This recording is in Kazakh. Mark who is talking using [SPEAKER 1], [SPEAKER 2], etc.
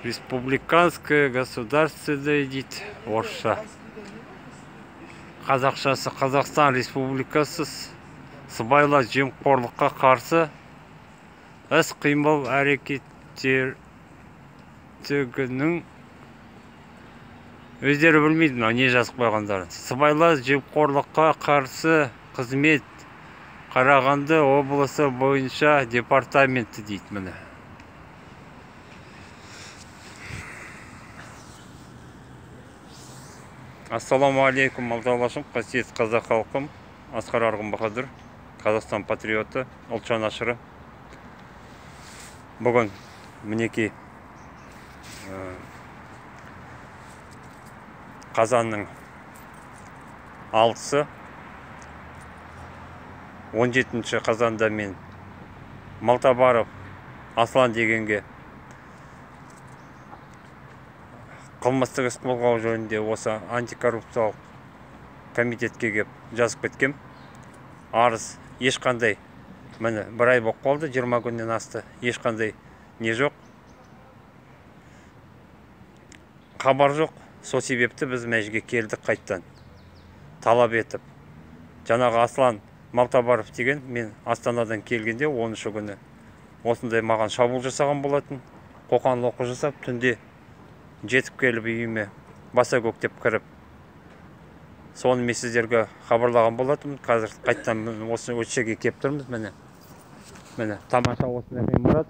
[SPEAKER 1] Республиканское государственное дейді орысша. Қазақшасы Қазақстан Республикасы сыбайлас жемқорлыққа қарсы іс-қимыл әрекеттегінің өздері білмейді мынау не жазып қойғандарын. Сыбайлас жемқорлыққа қарсы қызмет Қарағанды облысы бойынша департаменті дейді міне. Ассаламу алейкум, алдалашым, қасиет қазақ халқым, Асқар Арғын Баһадүр, Қазақстан патриоты, ұлтжан ашыры. Бүгін мінекей қазанның 6-сы 17 қазанда мен Малтабаров Аслан дегенге қылмыстық іс қозғау жөнінде осы антикоррупциялық комитетке кеп жазып кеткем. Арыз ешқандай, міне бір ай болып қалды, 20 күннен асты, ешқандай не жоқ, хабар жоқ. Сол себепті біз мәжге келдік қайттан талап етіп. Жаңағы Аслан Малтабаров деген мен Астанадан келгенде 10-шы күні осындай маған шабуыл жасаған болатын. Қоқан-лоққы жасап, түнде жетіп келіп үйіме баса көктеп кіріп, соны мен сіздерге хабарлаған болатым. Қазір қайттан осы жерге кеп тұрмыз. Міне тамаша осындай ғимарат.